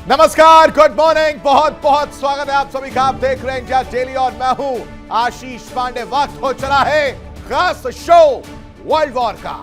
नमस्कार, good morning, बहुत बहुत स्वागत है आप सभी का। आप देख रहे हैं इंडिया डेली और मैं हूं आशीष पांडे। वक्त हो चला है खास शो वर्ल्ड वॉर का।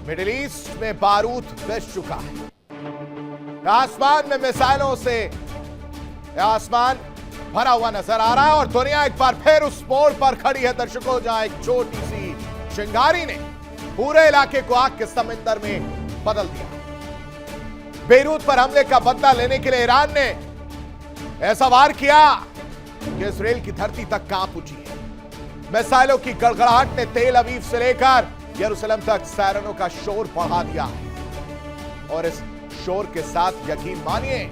मिडिल ईस्ट में बारूद बच चुका है। आसमान में मिसाइलों से आसमान भरा हुआ नजर आ रहा है और दुनिया एक बार फिर उस मोड़ पर खड़ी है दर्शकों, जहां एक छोटी सी चिंगारी ने पूरे इलाके को आग के समंदर में बदल दिया। बेरूत पर हमले का बदला लेने के लिए ईरान ने ऐसा वार किया कि इजराइल की धरती तक कांप उठी है। मिसाइलों की गड़गड़ाहट ने तेल अवीव से लेकर यरूशलेम तक सायरनों का शोर बढ़ा दिया है और इस शोर के साथ यकीन मानिए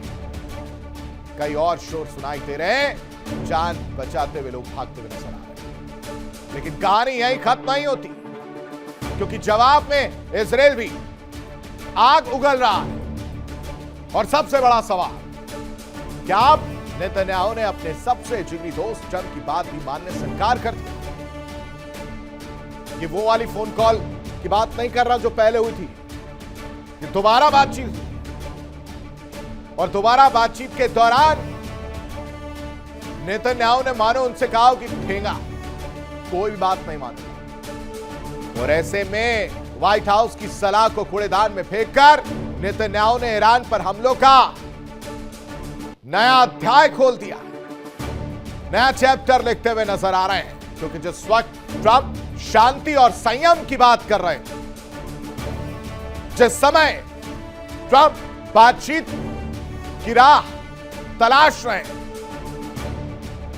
कई और शोर सुनाई दे रहे हैं। जान बचाते हुए लोग भागते हुए नजर आ रहे हैं। लेकिन कहानी यही खत्म नहीं होती, क्योंकि जवाब में इजराइल भी आग उगल रहा है। और सबसे बड़ा सवाल, क्या अब नेतन्याहू ने अपने सबसे जिगरी दोस्त ट्रंप की बात भी मानने से इनकार कर दिया? ये वो वाली फोन कॉल की बात नहीं कर रहा जो पहले हुई थी, ये दोबारा बातचीत हुई। और दोबारा बातचीत के दौरान नेतन्याहू ने मानो उनसे कहा कि ठेंगा, कोई भी बात नहीं मानेगा। और ऐसे में व्हाइट हाउस की सलाह को कूड़ेदान में फेंककर नेतन्याहू ने ईरान पर हमलों का नया अध्याय खोल दिया, नया चैप्टर लिखते हुए नजर आ रहे हैं। क्योंकि जिस वक्त ट्रंप शांति और संयम की बात कर रहे हैं, जिस समय ट्रंप बातचीत की राह तलाश रहे हैं,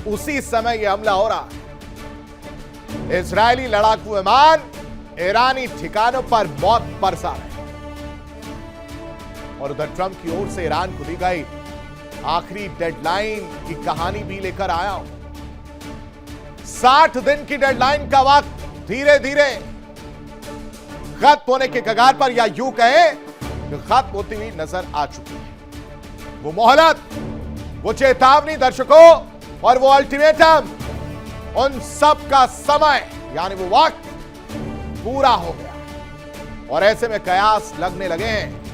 उसी समय यह हमला हो रहा है। इजरायली लड़ाकू विमान ईरानी ठिकानों पर मौत बरसा रहे हैं। और उधर ट्रंप की ओर से ईरान को दी गई आखिरी डेडलाइन की कहानी भी लेकर आया हूं। 60 दिन की डेडलाइन का वक्त धीरे धीरे खत्म होने के कगार पर, या यूं कहें कि खत्म होती हुई नजर आ चुकी है। वो मोहलत, वो चेतावनी दर्शकों और वो अल्टीमेटम, उन सब का समय यानी वो वक्त पूरा हो गया। और ऐसे में कयास लगने लगे हैं।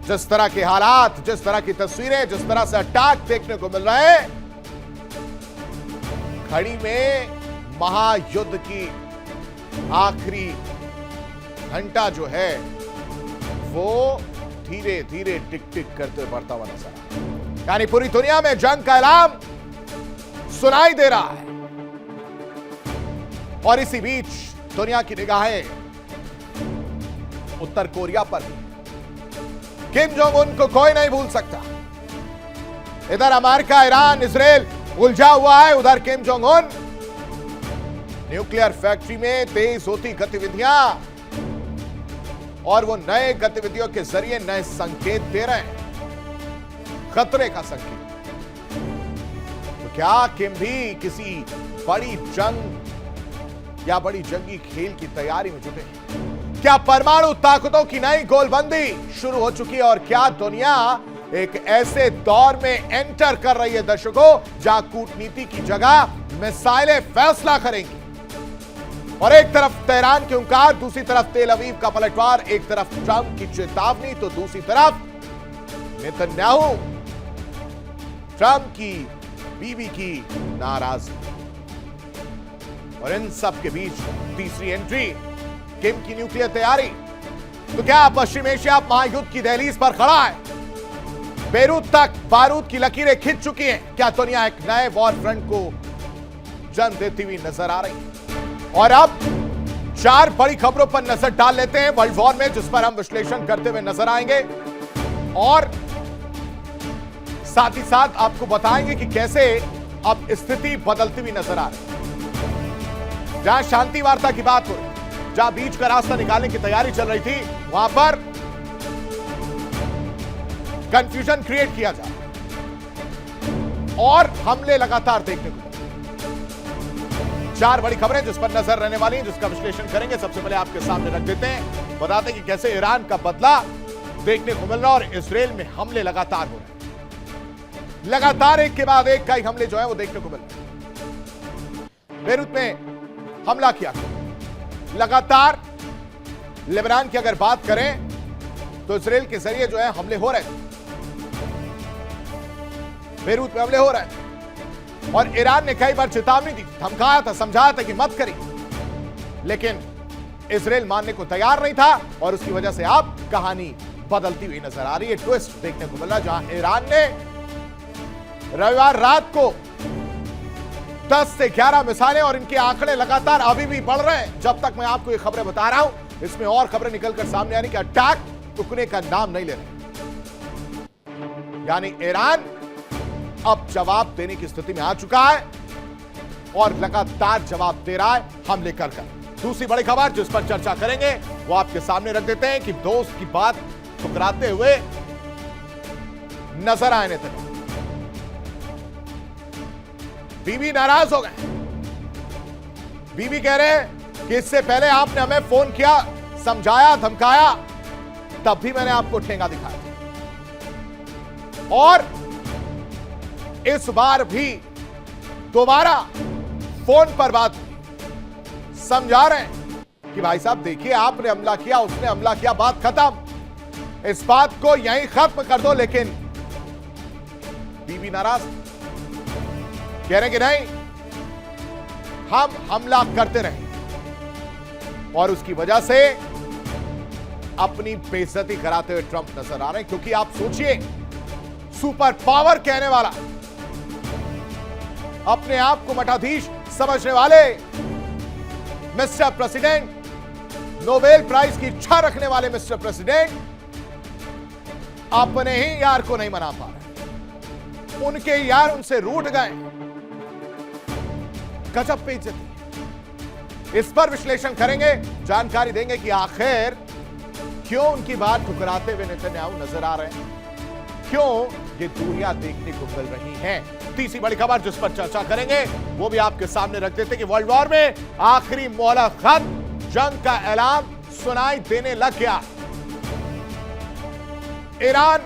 जिस तरह के हालात, जिस तरह की तस्वीरें, जिस तरह से अटैक देखने को मिल रहे हैं, खड़ी में महायुद्ध की आखिरी घंटा जो है वो धीरे धीरे टिक टिक करते बढ़ता हुआ नजर आ रहा है। यानी पूरी दुनिया में जंग का ऐलान सुनाई दे रहा है। और इसी बीच दुनिया की निगाहें उत्तर कोरिया पर भी। किम जोंग उन को कोई नहीं भूल सकता। इधर अमेरिका, ईरान, इजराइल उलझा हुआ है, उधर Kim Jong Un nuclear factory में तेज होती गतिविधियां और वो नए गतिविधियों के जरिए नए संकेत दे रहे हैं, खतरे का संकेत। तो क्या किम भी किसी बड़ी जंग या बड़ी जंगी खेल की तैयारी में जुटे हैं? क्या परमाणु ताकतों की नई गोलबंदी शुरू हो चुकी है? और क्या दुनिया एक ऐसे दौर में एंटर कर रही है दर्शकों, जहां कूटनीति की जगह मिसाइलें फैसला करेंगी? और एक तरफ तेहरान की हुंकार, दूसरी तरफ तेल अवीव का पलटवार, एक तरफ ट्रंप की चेतावनी तो दूसरी तरफ नेतन्याहू, ट्रंप की बीवी की नाराजगी। और इन सब के बीच तीसरी एंट्री, किम की न्यूक्लियर तैयारी। तो क्या पश्चिम एशिया महायुद्ध की दहलीज पर खड़ा है? बेरूत तक बारूद की लकीरें खिंच चुकी हैं। क्या दुनिया एक नए वॉर फ्रंट को जन्म देती हुई नजर आ रही है? और अब 4 बड़ी खबरों पर नजर डाल लेते हैं वर्ल्ड वॉर में, जिस पर हम विश्लेषण करते हुए नजर आएंगे और साथ ही साथ आपको बताएंगे कि कैसे अब स्थिति बदलती हुई नजर आ रही है। जहां शांति वार्ता की बात हो रही, जहां बीच का रास्ता निकालने की तैयारी चल रही थी, वहां पर कंफ्यूजन क्रिएट किया जा रहा और हमले लगातार देखने को मिले। 4 बड़ी खबरें जिस पर नजर रहने वाली हैं, जिसका विश्लेषण करेंगे। सबसे पहले आपके सामने रख देते हैं, बताते हैं कि कैसे ईरान का बदला देखने को मिल रहा और इजराइल में हमले लगातार हो रहे हैं। लगातार एक के बाद एक कई हमले जो है वो देखने को मिल रहे हैं। बेरूत में हमला किया, लगातार लेबनान की अगर बात करें तो इजराइल के जरिए जो है हमले हो रहे हैं। बेरूत में हमले हो रहे हैं और ईरान ने कई बार चेतावनी दी, धमकाया था, समझाया था कि मत करिए, लेकिन इजराइल मानने को तैयार नहीं था और उसकी वजह से अब कहानी बदलती हुई नजर आ रही है। ट्विस्ट देखने को मिला जहां ईरान ने रविवार रात को 10 से 11 मिसाइलें, और इनके आंकड़े लगातार अभी भी बढ़ रहे हैं। जब तक मैं आपको ये खबरें बता रहा हूं, इसमें और खबरें निकलकर सामने आने की अटैक रुकने का नाम नहीं ले रहे। यानी ईरान अब जवाब देने की स्थिति में आ चुका है और लगातार जवाब दे रहा है हमले कर कर। दूसरी बड़ी खबर जिस पर चर्चा करेंगे वो आपके सामने रख देते हैं कि दोस्त की बात ठुकराते हुए नजर आए नेतन्याहू। बीवी नाराज हो गए। बीवी कह रहे हैं कि इससे पहले आपने हमें फोन किया, समझाया, धमकाया, तब भी मैंने आपको ठेंगा दिखाया और इस बार भी दोबारा फोन पर बात हुई। समझा रहे हैं कि भाई साहब देखिए, आपने हमला किया, उसने हमला किया, बात खत्म, इस बात को यहीं खत्म कर दो। लेकिन बीवी नाराज, कह रहे कि नहीं, हम हमला करते रहे और उसकी वजह से अपनी बेइज्जती कराते हुए ट्रंप नजर आ रहे हैं। क्योंकि आप सोचिए, सुपर पावर कहने वाला, अपने आप को मठाधीश समझने वाले मिस्टर प्रेसिडेंट, नोबेल प्राइज की इच्छा रखने वाले मिस्टर प्रेसिडेंट अपने ही यार को नहीं मना पा रहे, उनके यार उनसे रूठ गए। गजब बेइज्जती। इस पर विश्लेषण करेंगे, जानकारी देंगे कि आखिर क्यों उनकी बात ठुकराते हुए नेतन्याहू नजर आ रहे हैं, क्यों ये दूरियां देखने को मिल रही हैं। तीसरी बड़ी खबर जिस पर चर्चा करेंगे वो भी आपके सामने रख देते कि वर्ल्ड वॉर में आखिरी मोहलत खत्म, जंग का ऐलान सुनाई देने लग गया। ईरान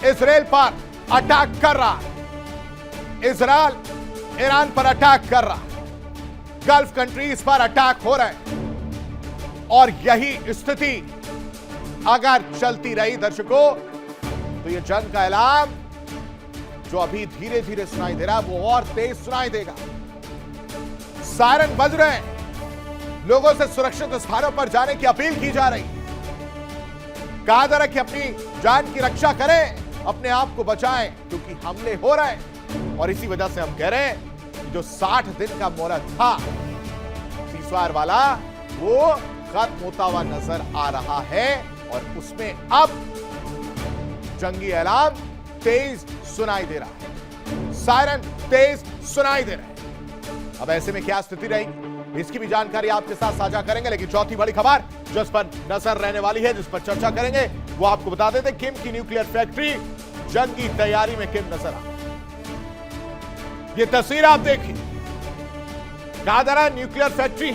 इजराइल पर अटैक कर रहा है, इजराइल ईरान पर अटैक कर रहा है, गल्फ कंट्रीज पर अटैक हो रहे हैं और यही स्थिति अगर चलती रही दर्शकों, तो ये जंग का ऐलान जो अभी धीरे धीरे सुनाई दे रहा है वो और तेज सुनाई देगा। सायरन बज रहे हैं, लोगों से सुरक्षित स्थानों पर जाने की अपील की जा रही, कहा जा रहा है कि अपनी जान की रक्षा करें, अपने आप को बचाएं, क्योंकि हमले हो रहे हैं। और इसी वजह से हम कह रहे हैं कि जो 60 दिन का मोहलत था सीज़फायर वाला, वो खत्म होता हुआ नजर आ रहा है और उसमें अब जंगी ऐलान तेज सुनाई दे रहा है, सायरन तेज सुनाई दे रहा है। अब ऐसे में क्या स्थिति रहेगी, इसकी भी जानकारी आपके साथ साझा करेंगे। लेकिन चौथी बड़ी खबर जिस पर नजर रहने वाली है, जिस पर चर्चा करेंगे, वो आपको बता देते, किम की न्यूक्लियर फैक्ट्री, जंग की तैयारी में किम नजर आ। ये तस्वीर आप देखिए, कहा जा रहा है न्यूक्लियर फैक्ट्री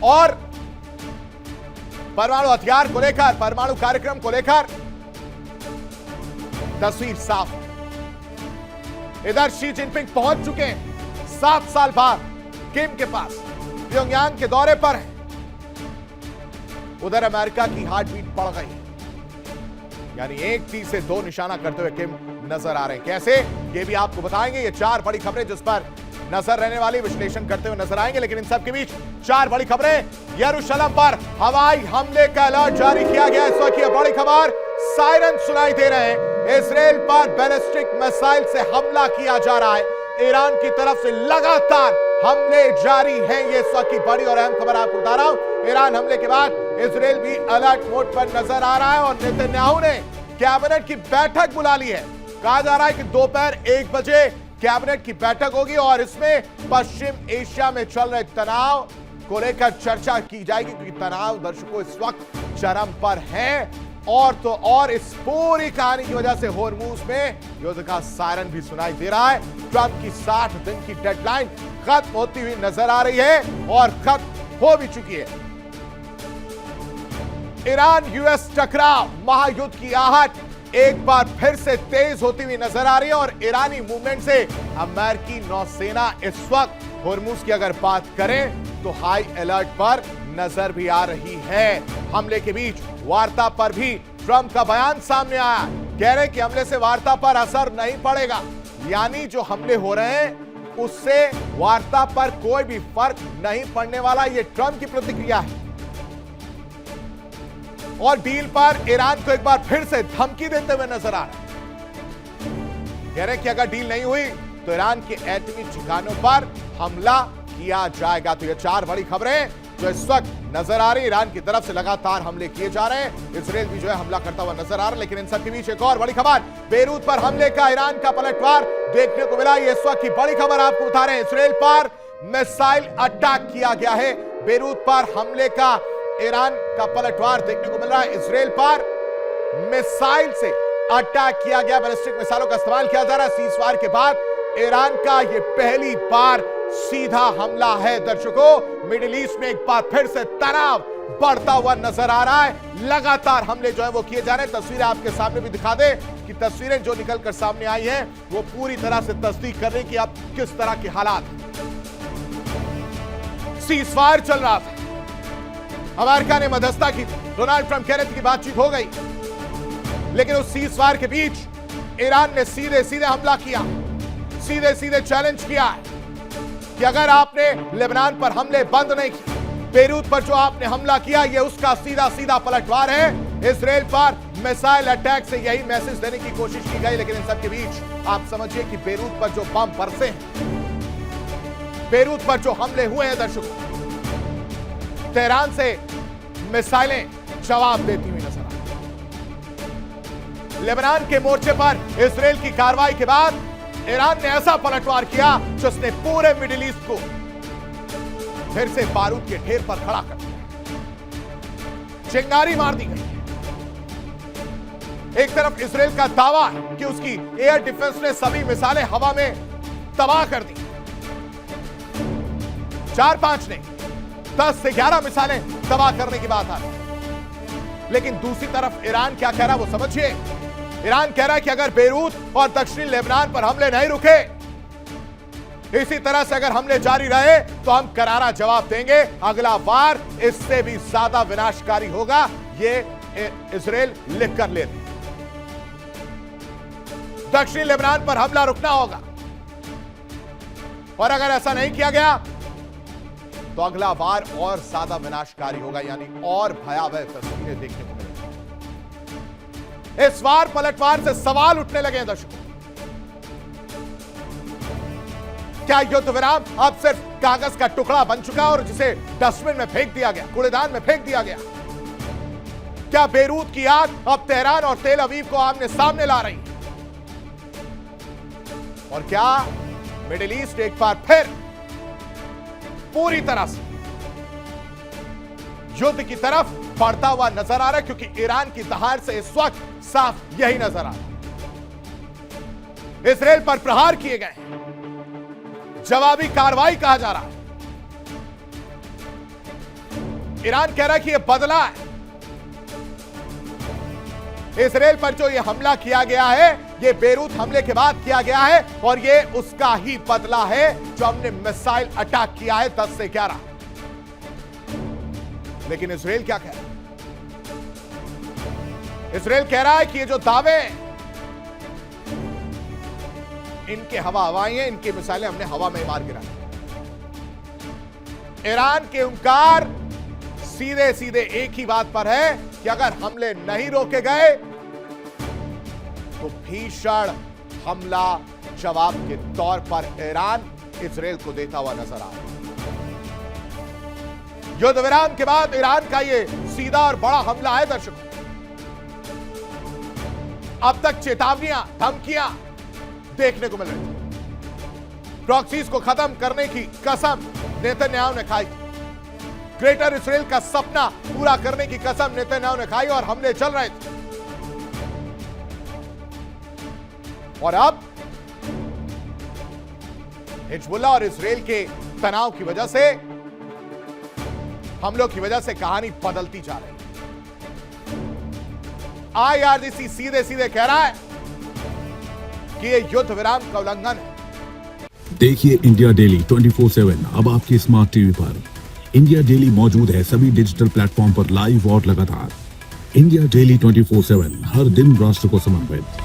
और परमाणु हथियार को लेकर, परमाणु कार्यक्रम को लेकर तस्वीर साफ। इधर शी जिनपिंग पहुंच चुके हैं 7 साल बाद किम के पास, प्योंगयांग के दौरे पर है। उधर अमेरिका की हार्ट बीट बढ़ गई, यानी एक तीर से 2 निशाना करते हुए किम नजर आ रहे हैं। कैसे, ये भी आपको बताएंगे। ये 4 बड़ी खबरें जिस पर नजर रहने वाली, विश्लेषण करते हुए नजर आएंगे। लेकिन इन सब के बीच 4 बड़ी खबरें। यरूशलेम पर हवाई हमले का अलर्ट जारी किया गया। इस वक्त यह बड़ी खबर, सायरन सुनाई दे रहे हैं, इजराइल पर बैलिस्टिक मिसाइल से हमला किया जा रहा है। ईरान की तरफ से लगातार हमले जारी हैं। ये इस वक्त की बड़ी और अहम खबर आपको बता रहा हूं। ईरान हमले के बाद इजराइल भी अलर्ट मोड पर नजर आ रहा है और नेतन्याहू ने कैबिनेट की बैठक बुला ली है। कहा जा रहा है कि दोपहर 1 बजे कैबिनेट की बैठक होगी और इसमें पश्चिम एशिया में चल रहे तनाव को लेकर चर्चा की जाएगी, क्योंकि तनाव दर्शकों इस वक्त चरम पर है। और तो और इस पूरी कहानी की वजह से होर्मुज में युद्ध का सायरन भी सुनाई दे रहा है। ट्रंप की 60 दिन की डेडलाइन खत्म होती हुई नजर आ रही है और खत्म हो भी चुकी है। ईरान यूएस टकराव, महायुद्ध की आहट एक बार फिर से तेज होती हुई नजर आ रही है और ईरानी मूवमेंट से अमेरिकी नौसेना इस वक्त होर्मुज की अगर बात करें तो हाई अलर्ट पर नजर भी आ रही है। हमले के बीच वार्ता पर भी ट्रंप का बयान सामने आया, कह रहे कि हमले से वार्ता पर असर नहीं पड़ेगा। यानी जो हमले हो रहे हैं उससे वार्ता पर कोई भी फर्क नहीं पड़ने वाला, यह ट्रंप की प्रतिक्रिया है। और डील पर ईरान को एक बार फिर से धमकी देते हुए नजर आ रहे हैं। कह रहे कि अगर डील नहीं हुई तो ईरान के एटमी ठिकानों पर हमला किया जाएगा। तो ये 4 बड़ी खबरें जो इस वक्त नजर आ रही। ईरान की तरफ से लगातार हमले किए जा रहे हैं, इसराइल भी जो है हमला करता हुआ नजर आ रहा है। लेकिन इन सब के बीच एक और बड़ी खबर, बेरूत पर हमले का ईरान का पलटवार देखने को मिला। ये इस वक्त की बड़ी खबर आपको बता रहे हैं। इसराइल पर मिसाइल अटैक किया गया है। बेरूत पर हमले का ईरान का पलटवार देखने को मिल रहा है। इसराइल पर मिसाइल से अटैक किया गया, बैलिस्टिक मिसाइलों का इस्तेमाल किया जा रहा है। सीजफायर के बाद ईरान का यह पहली बार सीधा हमला है। दर्शकों, मिडिल ईस्ट में एक बार फिर से तनाव बढ़ता हुआ नजर आ रहा है। लगातार हमले जो है वो किए जा रहे हैं। तस्वीरें आपके सामने भी दिखा दे कि तस्वीरें जो निकलकर सामने आई हैं वो पूरी तरह से तस्दीक कर रही कि अब किस तरह के हालात। सीजफायर चल रहा था, अमेरिका ने मध्यस्थता की, डोनाल्ड ट्रंप कह रहे थे कि बातचीत हो गई, लेकिन उस सीजफायर के बीच ईरान ने सीधे सीधे हमला किया, सीधे सीधे चैलेंज किया कि अगर आपने लेबनान पर हमले बंद नहीं किए, बेरूत पर जो आपने हमला किया ये उसका सीधा सीधा पलटवार है। इसराइल पर मिसाइल अटैक से यही मैसेज देने की कोशिश की गई। लेकिन इन सब के बीच आप समझिए कि बेरूत पर जो बम बरसे हैं, बेरूत पर जो हमले हुए हैं, दर्शकों, तेहरान से मिसाइलें जवाब देती हुई नजर आ रही। लेबनान के मोर्चे पर इसराइल की कार्रवाई के बाद ईरान ने ऐसा पलटवार किया जिसने पूरे मिडिल ईस्ट को फिर से बारूद के ढेर पर खड़ा कर दिया। चिंगारी मार दी गई। एक तरफ इसराइल का दावा है कि उसकी एयर डिफेंस ने सभी मिसाइलें हवा में तबाह कर दी, 4-5 नहीं 10 से 11 मिसाइलें तबाह करने की बात आ रही। लेकिन दूसरी तरफ ईरान क्या कह रहा है वो समझिए। ईरान कह रहा है कि अगर बेरूत और दक्षिणी लेबनान पर हमले नहीं रुके, इसी तरह से अगर हमले जारी रहे तो हम करारा जवाब देंगे। अगला वार इससे भी ज्यादा विनाशकारी होगा, ये इसराइल लिख कर ले। दक्षिणी लेबनान पर हमला रुकना होगा और अगर ऐसा नहीं किया गया तो अगला वार और ज्यादा विनाशकारी होगा, यानी और भयावह तस्वीरें देखने को मिलेंगी। इस वार पलटवार से सवाल उठने लगे हैं दर्शकों। क्या युद्ध विराम अब सिर्फ कागज का टुकड़ा बन चुका और जिसे डस्टबिन में फेंक दिया गया, कूड़ेदान में फेंक दिया गया? क्या बेरूत की आग अब तेहरान और तेल अवीव को आमने सामने ला रही है? और क्या मिडिल ईस्ट एक बार फिर पूरी तरह से युद्ध की तरफ बढ़ता हुआ नजर आ रहा है? क्योंकि ईरान की दहाड़ से इस वक्त साफ यही नजर आ रहा है। इसराइल पर प्रहार किए गए, जवाबी कार्रवाई कहा जा रहा है। ईरान कह रहा है कि यह बदला है। इसराइल पर जो यह हमला किया गया है यह बेरूत हमले के बाद किया गया है और यह उसका ही बदला है जो हमने मिसाइल अटैक किया है 10 से 11। लेकिन इसराइल क्या कह रहा है? इसराइल कह रहा है कि ये जो दावे इनके हवाई हैं, इनकी मिसाइलें हमने हवा में मार गिरा। ईरान के इंकार सीधे सीधे एक ही बात पर है कि अगर हमले नहीं रोके गए तो भीषण हमला जवाब के तौर पर ईरान इसराइल को देता हुआ नजर आ रहा है। युद्ध विराम के बाद ईरान का यह सीधा और बड़ा हमला है दर्शकों। अब तक चेतावनियां, धमकियां देखने को मिल रही थी। प्रॉक्सीज को खत्म करने की कसम नेतन्याहू ने खाई। ग्रेटर इसराइल का सपना पूरा करने की कसम नेतन्याहू ने खाई और हमले चल रहे थे। और अब हिजबुल्लाह और इसराइल के तनाव की वजह से, हमलों की वजह से कहानी बदलती जा रही है। IRGC सीधे सीधे कह रहा है कि यह युद्ध विराम का उल्लंघन है। देखिए इंडिया डेली 24/7 अब आपके स्मार्ट टीवी पर। इंडिया डेली मौजूद है सभी डिजिटल प्लेटफॉर्म पर लाइव और लगातार। इंडिया डेली 24/7 हर दिन राष्ट्र को समर्पित।